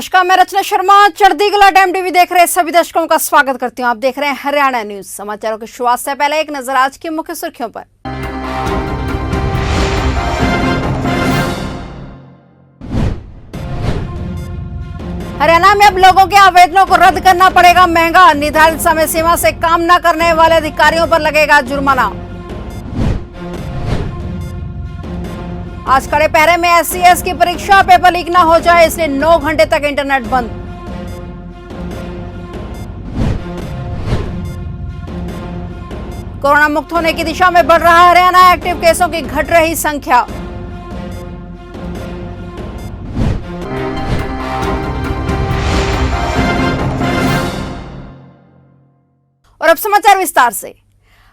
नमस्कार, मैं रचना शर्मा। चढ़ती कला टाइम टीवी देख रहे सभी दर्शकों का स्वागत करती हूं। आप देख रहे हैं हरियाणा न्यूज। समाचारों की शुरुआत से पहले एक नजर आज की मुख्य सुर्खियों पर। हरियाणा में अब लोगों के आवेदनों को रद्द करना पड़ेगा महंगा। निर्धारित समय सीमा से काम न करने वाले अधिकारियों पर लगेगा जुर्माना। आज कड़े पहरे में SCS की परीक्षा, पेपर लीक न हो जाए इसलिए 9 घंटे तक इंटरनेट बंद। कोरोना मुक्त होने की दिशा में बढ़ रहा है हरियाणा, एक्टिव केसों की घट रही संख्या। और अब समाचार विस्तार से।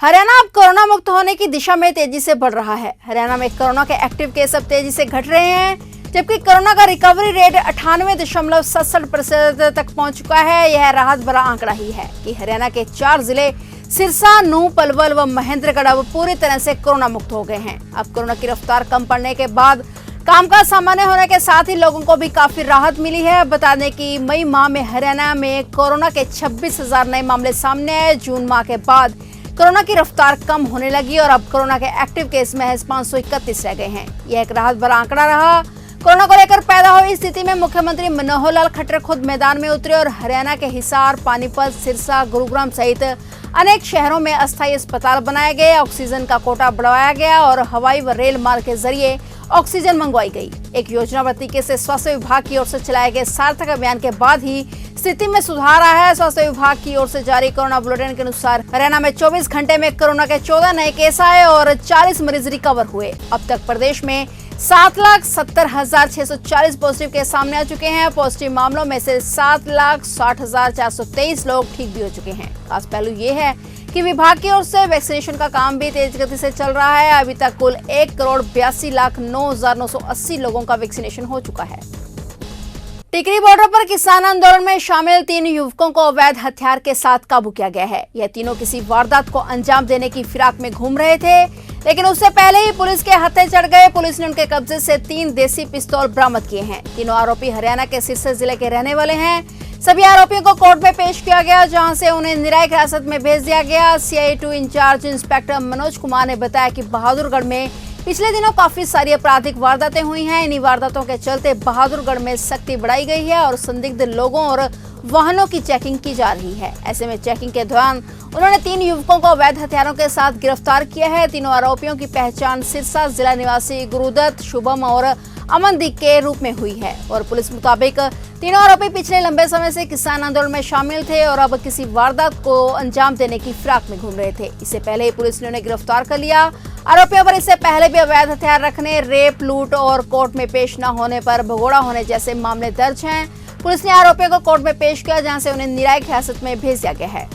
हरियाणा अब कोरोना मुक्त होने की दिशा में तेजी से बढ़ रहा है। हरियाणा में कोरोना के एक्टिव केस अब तेजी से घट रहे हैं, जबकि कोरोना का रिकवरी रेट 98.67% तक पहुंच चुका है। यह राहत भरा आंकड़ा ही है कि हरियाणा के 4 जिले सिरसा, नूंह, पलवल व महेंद्रगढ़ अब पूरी तरह से कोरोना मुक्त हो गए हैं। अब कोरोना की रफ्तार कम पड़ने के बाद कामकाज सामान्य होने के साथ ही लोगों को भी काफी राहत मिली है। बता दें कि मई माह में हरियाणा में कोरोना के 26,000 नए मामले सामने आए। जून माह के बाद कोरोना की रफ्तार कम होने लगी और अब कोरोना के एक्टिव केस महज 531 रह गए हैं। यह एक राहत भरा आंकड़ा रहा। कोरोना को लेकर पैदा हुई स्थिति में मुख्यमंत्री मनोहर लाल खट्टर खुद मैदान में उतरे और हरियाणा के हिसार, पानीपत, सिरसा, गुरुग्राम सहित अनेक शहरों में अस्थायी अस्पताल बनाए गए, ऑक्सीजन का कोटा बढ़ाया गया और हवाई व रेल मार्ग के जरिए ऑक्सीजन मंगवाई गई। एक योजनाबद्ध तरीके से स्वास्थ्य विभाग की ओर से चलाए गए सार्थक अभियान के बाद ही स्थिति में सुधार आया है। स्वास्थ्य विभाग की ओर से जारी कोरोना बुलेटिन के अनुसार हरियाणा में 24 घंटे में कोरोना के 14 नए केस आए और 40 मरीज रिकवर हुए। अब तक प्रदेश में 7,70,640 पॉजिटिव केस सामने आ चुके हैं। पॉजिटिव मामलों में से 7,60,423 लोग ठीक भी हो चुके हैं। खास पहलू ये है कि विभाग की ओर से वैक्सीनेशन का काम भी तेज गति से चल रहा है। अभी तक कुल 1,82,09,980 लोगों का वैक्सीनेशन हो चुका है। टिकरी बॉर्डर पर किसान आंदोलन में शामिल 3 युवकों को अवैध हथियार के साथ काबू किया गया है। यह तीनों किसी वारदात को अंजाम देने की फिराक में घूम रहे थे, लेकिन उससे पहले ही पुलिस के हत्थे चढ़ गए। पुलिस ने उनके कब्जे से 3 देसी पिस्तौल बरामद किए हैं। तीनों आरोपी हरियाणा के सिरसा जिले के रहने वाले हैं। सभी आरोपियों को कोर्ट में पेश किया गया, जहां से उन्हें न्यायिक हिरासत में भेज दिया गया। CI2 in charge inspector Manoj Kumar ने बताया कि बहादुरगढ़ में पिछले दिनों काफी सारी आपराधिक वारदातें हुई हैं। इन्हीं वारदातों के चलते बहादुरगढ़ में सख्ती बढ़ाई गई है और संदिग्ध लोगों और वाहनों की चेकिंग की जा रही है। ऐसे में चेकिंग के दौरान उन्होंने 3 युवकों को अवैध हथियारों के साथ गिरफ्तार किया है। तीनों आरोपियों की पहचान सिरसा जिला निवासी गुरुदत्त, शुभम और अमनदीप के रूप में हुई है और पुलिस मुताबिक तीनों आरोपी पिछले लंबे समय से किसान आंदोलन में शामिल थे और अब किसी वारदात को अंजाम देने की फिराक में घूम रहे थे। इससे पहले ही पुलिस ने उन्हें गिरफ्तार कर लिया। आरोपियों पर इससे पहले भी अवैध हथियार रखने, रेप, लूट और कोर्ट में पेश न होने पर भगोड़ा होने जैसे मामले दर्ज हैं। पुलिस ने आरोपियों को कोर्ट में पेश किया, जहां से उन्हें न्यायिक हिरासत में भेज दिया गया है।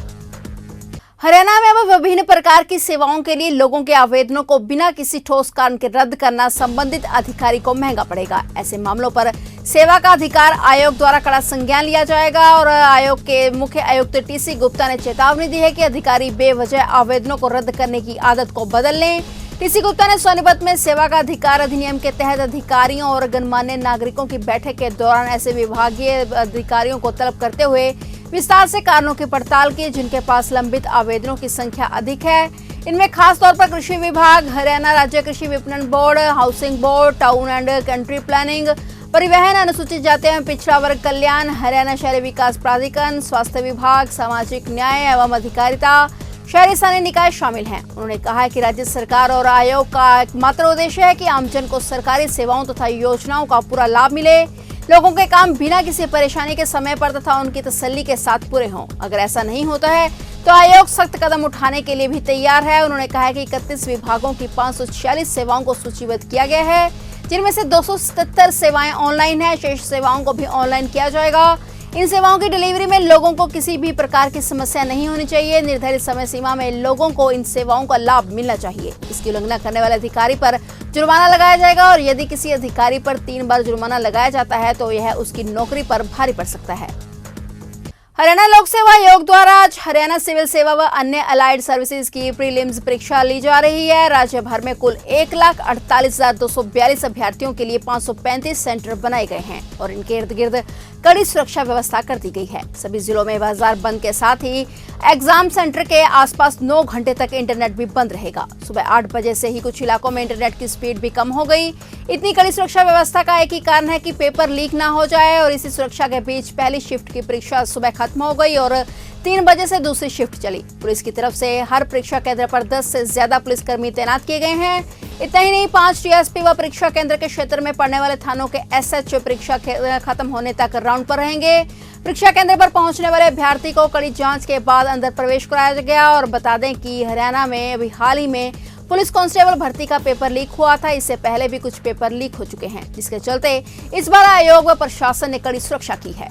हरियाणा में अब विभिन्न प्रकार की सेवाओं के लिए लोगों के आवेदनों को बिना किसी ठोस कारण के रद्द करना संबंधित अधिकारी को महंगा पड़ेगा। ऐसे मामलों पर सेवा का अधिकार आयोग द्वारा कड़ा संज्ञान लिया जाएगा और आयोग के मुख्य आयुक्त TC गुप्ता ने चेतावनी दी है कि अधिकारी बेवजह आवेदनों को रद्द करने की आदत को बदल लें। TC गुप्ता ने सोनीपत में सेवा का अधिकार अधिनियम के तहत अधिकारियों और गणमान्य नागरिकों की बैठक के दौरान ऐसे विभागीय अधिकारियों को तलब करते हुए विस्तार से कारणों की पड़ताल की, जिनके पास लंबित आवेदनों की संख्या अधिक है। इनमें खास तौर पर कृषि विभाग, हरियाणा राज्य कृषि विपणन board, housing board, town and country planning, परिवहन, अनुसूचित जाति एवं पिछड़ा वर्ग कल्याण, हरियाणा शहरी विकास प्राधिकरण, स्वास्थ्य विभाग, सामाजिक न्याय एवं अधिकारिता, शहरी स्थानीय निकाय शामिल हैं। उन्होंने कहा कि राज्य सरकार और आयोग का एकमात्र उद्देश्य है कि आमजन को सरकारी सेवाओं तथा योजनाओं का पूरा लाभ मिले। लोगों के काम बिना किसी परेशानी के समय पर तथा उनकी तसल्ली के साथ पूरे हों। अगर ऐसा नहीं होता है तो आयोग सख्त कदम उठाने के लिए भी तैयार है। उन्होंने कहा कि 31 विभागों की 546 सेवाओं को सूचीबद्ध किया गया है, जिनमें से 277 सेवाएं ऑनलाइन है। शेष सेवाओं को भी ऑनलाइन किया जाएगा। इन सेवाओं की डिलीवरी में लोगों को किसी भी प्रकार की समस्या नहीं होनी चाहिए। निर्धारित समय सीमा में लोगों को इन सेवाओं का लाभ मिलना चाहिए। इसकी उल्लंघना करने वाले अधिकारी पर जुर्माना लगाया जाएगा और यदि किसी अधिकारी पर 3 बार जुर्माना लगाया जाता है तो यह उसकी नौकरी पर भारी पड़ सकता है। हरियाणा लोक सेवा आयोग द्वारा आज हरियाणा सिविल सेवा व अन्य अलाइड सर्विसेज की प्रीलिम्स परीक्षा ली जा रही है। राज्य भर में कुल 1,48,242 अभ्यर्थियों के लिए 535 सेंटर बनाए गए हैं और इनके इर्द गिर्द कड़ी सुरक्षा व्यवस्था कर दी गई है। सभी जिलों में बाजार बंद के साथ ही एग्जाम सेंटर के आसपास 9 घंटे तक इंटरनेट भी बंद रहेगा। सुबह 8 बजे से ही कुछ इलाकों में इंटरनेट की स्पीड भी कम हो गई। इतनी कड़ी सुरक्षा व्यवस्था का एक ही कारण है कि पेपर लीक ना हो जाए, और इसी सुरक्षा के बीच पहली शिफ्ट की परीक्षा सुबह खत्म हो गई और 3 बजे से दूसरी शिफ्ट चली। पुलिस की तरफ से हर परीक्षा केंद्र पर 10 से ज्यादा पुलिसकर्मी तैनात किए गए हैं। इतना ही नहीं, 5 डीएसपी व परीक्षा केंद्र के क्षेत्र में पड़ने वाले थानों के एसएचओ परीक्षा खत्म होने तक राउंड पर रहेंगे। परीक्षा केंद्र पर पहुंचने वाले अभ्यर्थी को कड़ी जांच के बाद अंदर प्रवेश कराया गया। और बता दें कि हरियाणा में अभी हाल ही में पुलिस कांस्टेबल भर्ती का पेपर लीक हुआ था। इससे पहले भी कुछ पेपर लीक हो चुके हैं, जिसके चलते इस बार आयोग व प्रशासन ने कड़ी सुरक्षा की है।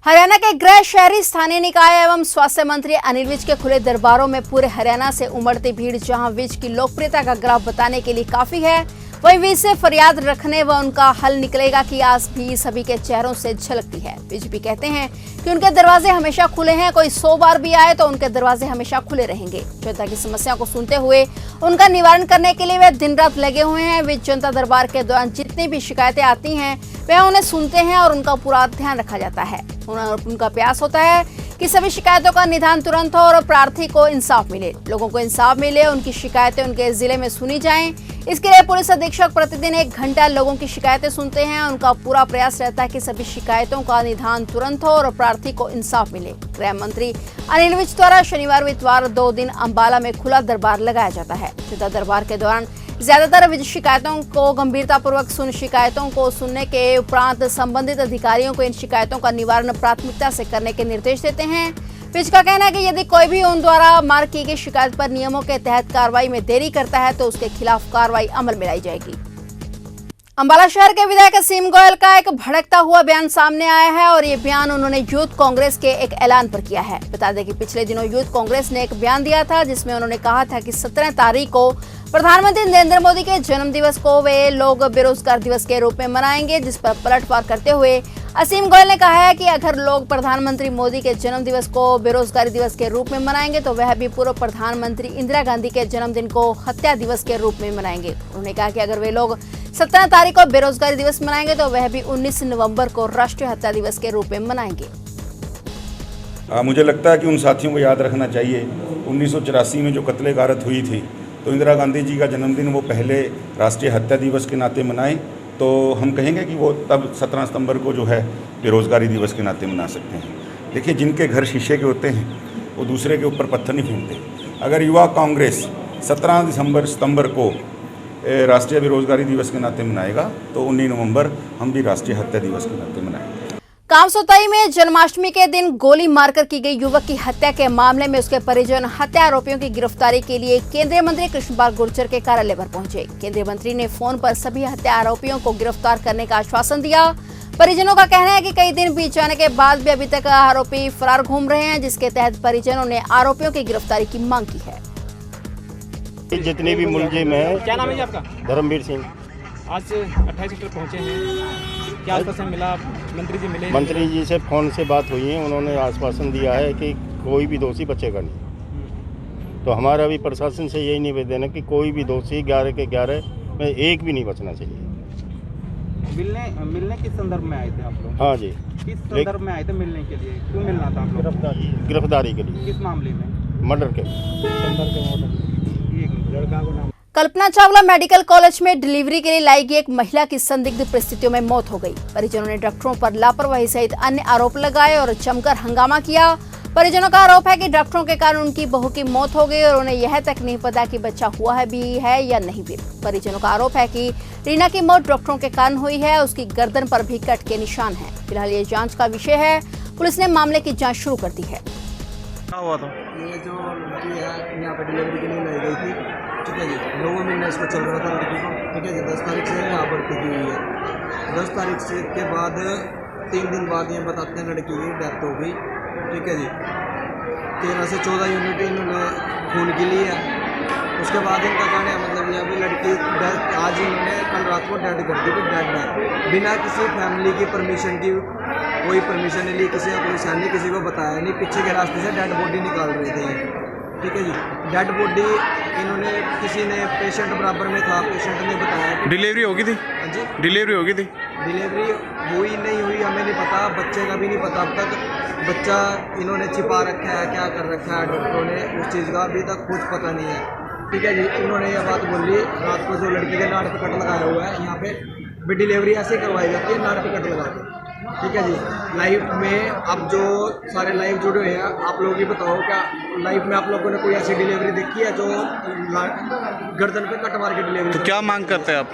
हरियाणा के गृह, शहरी स्थानीय निकाय एवं स्वास्थ्य मंत्री अनिल विज के खुले दरबारों में पूरे हरियाणा से उमड़ती भीड़, जहां विज की लोकप्रियता का ग्राफ बताने के लिए काफी है, वहीं विज से फरियाद रखने व उनका हल निकलेगा की आस भी सभी के चेहरों से झलकती है। विज भी कहते हैं कि उनके दरवाजे हमेशा खुले हैं, कोई 100 बार भी आए तो उनके दरवाजे हमेशा खुले रहेंगे। जनता की समस्या को सुनते हुए उनका निवारण करने के लिए वे दिन रात लगे हुए हैं। विज जनता दरबार के दौरान जितनी भी शिकायतें आती हैं वे उन्हें सुनते हैं और उनका पूरा ध्यान रखा जाता है। उनका प्रयास होता है कि सभी शिकायतों का निदान तुरंत हो और प्रार्थी को इंसाफ मिले, लोगों को इंसाफ मिले, उनकी शिकायतें उनके जिले में सुनी जाएं। इसके लिए पुलिस अधीक्षक प्रतिदिन 1 घंटा लोगों की शिकायतें सुनते हैं। उनका पूरा प्रयास रहता है कि सभी शिकायतों का निदान तुरंत हो और प्रार्थी को इंसाफ मिले। गृह मंत्री अनिल विज द्वारा शनिवार व इतवार 2 दिन अंबाला में खुला दरबार लगाया जाता है। जनता दरबार के दौरान ज्यादातर विज शिकायतों को गंभीरतापूर्वक शिकायतों को सुनने के उपरांत संबंधित अधिकारियों को इन शिकायतों का निवारण प्राथमिकता से करने के निर्देश देते हैं। विज का कहना है कि यदि कोई भी उन द्वारा मार्क की गई शिकायत पर नियमों के तहत कार्रवाई में देरी करता है तो उसके खिलाफ कार्रवाई अमल में लाई जाएगी। अंबाला शहर के विधायक असीम गोयल का एक भड़कता हुआ बयान सामने आया है, और ये बयान उन्होंने यूथ कांग्रेस के एक ऐलान पर किया है। बता दें कि पिछले दिनों यूथ कांग्रेस ने एक बयान दिया था, जिसमें उन्होंने कहा था कि 17 तारीख को प्रधानमंत्री नरेंद्र मोदी के जन्म दिवस को वे लोग बेरोजगार दिवस के रूप में मनाएंगे, जिस पर पलटवार करते हुए असीम गोयल ने कहा है कि अगर लोग प्रधानमंत्री मोदी के जन्म दिवस को बेरोजगारी दिवस के रूप में मनाएंगे तो वह भी पूर्व प्रधानमंत्री इंदिरा गांधी के जन्मदिन को हत्या दिवस के रूप में मनाएंगे। उन्होंने कहा कि अगर वे लोग 17 तारीख को बेरोजगारी दिवस मनाएंगे तो वह भी 19 नवंबर को राष्ट्रीय हत्या दिवस के रूप में मनाएंगे। मुझे लगता है कि उन साथियों को याद रखना चाहिए 1984 में जो कत्ले गारत हुई थी, तो इंदिरा गांधी जी का जन्मदिन वो पहले राष्ट्रीय हत्या दिवस के नाते मनाएं, तो हम कहेंगे कि वो तब 17 सितंबर को जो है बेरोजगारी दिवस के नाते मना सकते हैं। देखिए, जिनके घर शीशे के होते हैं वो दूसरे के ऊपर पत्थर नहीं फेंकते। अगर युवा कांग्रेस 17 सितंबर को राष्ट्रीय बेरोजगारी दिवस के नाते मनाएगा तो 19 नवंबर हम भी राष्ट्रीय हत्या दिवस के नाते मनाएंगे। कामसोताई में जन्माष्टमी के दिन गोली मारकर की गई युवक की हत्या के मामले में उसके परिजन हत्या आरोपियों की गिरफ्तारी के लिए केंद्रीय मंत्री कृष्णपाल गुर्जर के कार्यालय पर पहुंचे। केंद्रीय मंत्री ने फोन पर सभी हत्या आरोपियों को गिरफ्तार करने का आश्वासन दिया। परिजनों का कहना है कि कई दिन बीत जाने के बाद भी अभी तक आरोपी फरार घूम रहे हैं, जिसके तहत परिजनों ने आरोपियों की गिरफ्तारी की मांग की है। जितने भी मुलजिम हैं, क्या नाम है जी आपका? धर्मवीर सिंह। आज 28 सेक्टर पहुंचे हैं, क्या आश्वासन मिला? मंत्री जी मिले? मंत्री जी से फ़ोन से बात हुई है, उन्होंने आश्वासन दिया है कि कोई भी दोषी बचेगा नहीं। तो हमारा भी प्रशासन से यही निवेदन है कि कोई भी दोषी 11 के 11 में एक भी नहीं बचना चाहिए। मिलने किस संदर्भ में आए थे आप लोग? हाँ जी, किस संदर्भ में आए थे मिलने के लिए? क्यों मिलना था आप लोग? गिरफ्तारी के लिए। किस मामले में? मर्डर के। कल्पना चावला मेडिकल कॉलेज में डिलीवरी के लिए लाई गई एक महिला की संदिग्ध परिस्थितियों में मौत हो गई। परिजनों ने डॉक्टरों पर लापरवाही सहित अन्य आरोप लगाए और जमकर हंगामा किया। परिजनों का आरोप है कि डॉक्टरों के कारण उनकी बहू की मौत हो गई और उन्हें यह तक नहीं पता कि बच्चा हुआ है भी है या नहीं भी। परिजनों का आरोप है कि रीना की मौत डॉक्टरों के कारण हुई है। उसकी गर्दन पर भी कट के निशान हैं। फिलहाल ये जांच का विषय है। पुलिस ने मामले की जांच शुरू कर दी है। क्या हुआ था? ये जो लड़की है यहाँ पर डिलीवरी के लिए लाई गई थी, ठीक है जी। 9 महीना इसको चल रहा था लड़की को, ठीक है जी। 10 तारीख से यहाँ भर्ती की हुई है। 10 तारीख से के बाद 3 दिन बाद ये बताते हैं लड़की की डेथ हो गई, ठीक है जी। 13 से 14 यूनिट इन्होंने खून की ली है। उसके बाद इनका कहना है मतलब ये अभी लड़की आज इन्होंने कल रात को डेड कर दी, कि डेड है। बिना किसी फैमिली की परमिशन की, कोई परमिशन नहीं ली, किसी का कोई साइन नहीं, किसी को बताया नहीं। पीछे के रास्ते से डेड बॉडी निकाल रहे थे, ठीक है जी। डेड बॉडी इन्होंने किसी ने पेशेंट बराबर में था, पेशेंट ने बताया कि डिलीवरी होगी थी? हाँ जी, डिलीवरी होगी थी? डिलीवरी हुई नहीं हुई हमें नहीं पता, बच्चे का भी नहीं पता अब तक। बच्चा इन्होंने छिपा रखा है, क्या कर रखा है डॉक्टरों ने उस चीज़ का अभी तक कुछ पता नहीं है। ठीक है जी। इन्होंने ये बात बोली रात को जो लड़की का नाड़ टिकट लगाया हुआ है यहाँ पे भी डिलीवरी ऐसे करवाई जाती है, नाड़ टिकट लगा के। ठीक है जी। लाइव में अब जो सारे लाइव जुड़े हुए हैं, आप लोग ही बताओ क्या लाइव में आप लोगों ने कोई ऐसी डिलीवरी देखी है जो गर्दन पे कट मार के डिलीवरी? तो क्या मांग करते हैं आप?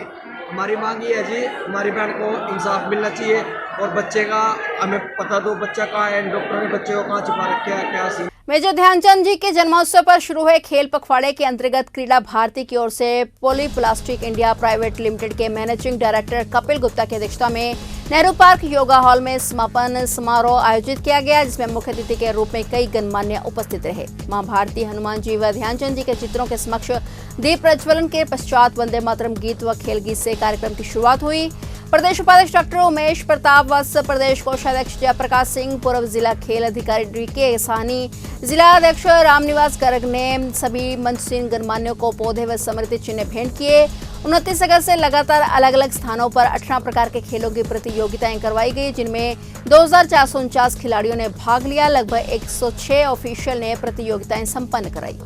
हमारी मांग ये है जी, हमारी बहन को इंसाफ मिलना चाहिए और बच्चे का हमें पता दो, बच्चा कहाँ है, डॉक्टर ने बच्चे को कहाँ छिपा रखा है, क्या सीन। मेजर ध्यानचंद जी के जन्मोत्सव पर शुरू हुए खेल पखवाड़े के अंतर्गत क्रीड़ा भारती की ओर से poly plastic India private limited के मैनेजिंग डायरेक्टर कपिल गुप्ता की अध्यक्षता में नेहरू पार्क योगा हॉल में समापन समारोह आयोजित किया गया, जिसमें मुख्य अतिथि के रूप में कई गणमान्य उपस्थित रहे। मां भारती, हनुमान जी व ध्यानचंद जी के चित्रों के समक्ष दीप प्रज्वलन के पश्चात वंदे मातरम गीत व खेल गीत से कार्यक्रम की शुरुआत हुई। प्रदेश उपाध्यक्ष डॉक्टर उमेश प्रताप वत्स, प्रदेश कोषाध्यक्ष जयप्रकाश सिंह, पूर्व जिला खेल अधिकारी DK साहनी, जिला अध्यक्ष रामनिवास गर्ग ने सभी मंचसीन गणमान्यों को पौधे व स्मृति चिन्ह भेंट किए। 29 अगस्त से लगातार अलग अलग स्थानों पर 18 प्रकार के खेलों की प्रतियोगिताएं करवाई गई, जिनमें 2449 खिलाड़ियों ने भाग लिया। लगभग 106 ऑफिशियल ने प्रतियोगिताएं संपन्न कराई।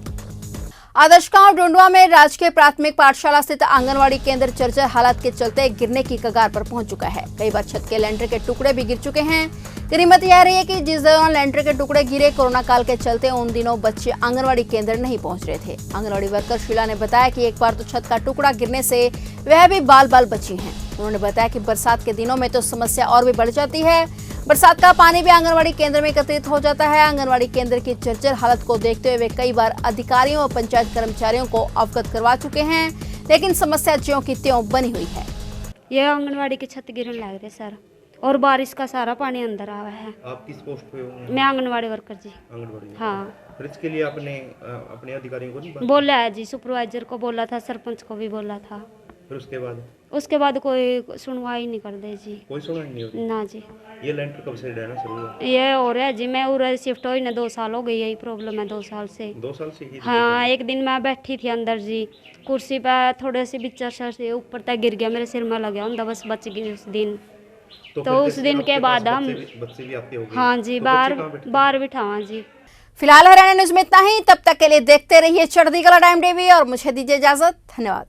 आदर्श गांव डोंडवा में राजकीय प्राथमिक पाठशाला स्थित आंगनवाड़ी केंद्र जर्जर हालत के चलते गिरने की कगार पर पहुंच चुका है। कई बार छत के लेंटर के टुकड़े भी गिर चुके हैं। गनीमत यह रही है कि जिस दौरान लेंटर के टुकड़े गिरे, कोरोना काल के चलते उन दिनों बच्चे आंगनवाड़ी केंद्र नहीं पहुंच रहे थे। आंगनवाड़ी वर्कर शीला ने बताया कि एक बार तो छत का टुकड़ा गिरने से वह भी बाल बाल बची हैं। उन्होंने बताया कि बरसात के दिनों में तो समस्या और भी बढ़ जाती है। बरसात का पानी भी आंगनवाड़ी केंद्र में एकत्रित हो जाता है। आंगनवाड़ी केंद्र की जर्जर हालत को देखते हुए वे कई बार अधिकारियों और पंचायत कर्मचारियों को अवगत करवा चुके हैं, लेकिन समस्या ज्यों की त्यों बनी हुई है। यह आंगनवाड़ी की छत गिरने लग रही सर, और बारिश का सारा पानी अंदर आया है। आप किस पोस्ट पे हो? मैं आंगनवाड़ी वर्कर जी। आंगनवाड़ी में? हाँ। फिर इसके लिए आपने अपने अधिकारियों को नहीं बात? बोला है जी, सुपरवाइजर को बोला था, सरपंच को भी बोला था। फिर उसके बाद कोई सुनवाई नहीं कर दे जी। कोई सुनवाई नहीं होती? ना जी। ये लेंटर कब से रहना शुरू हुआ? ये हो रहा है जी, मैं उधर शिफ्ट हुई ना 2 साल हो गई, यही प्रॉब्लम है 2 साल से। 2 साल से ही? हाँ, एक दिन मैं बैठी थी अंदर जी, कुर्सी पर थोड़े से बिच्चर से ऊपर तक गिर गया, मेरे सिर में लग गया, बस बच गई उस दिन। तो उस दिन के बाद हम बच्चे भी आपके हो गए? हाँ जी, बाहर बिठावा जी। फिलहाल हरियाणा न्यूज में इतना ही। तब तक के लिए देखते रहिए चढ़ती कला टाइम टीवी और मुझे दीजिए इजाजत। धन्यवाद।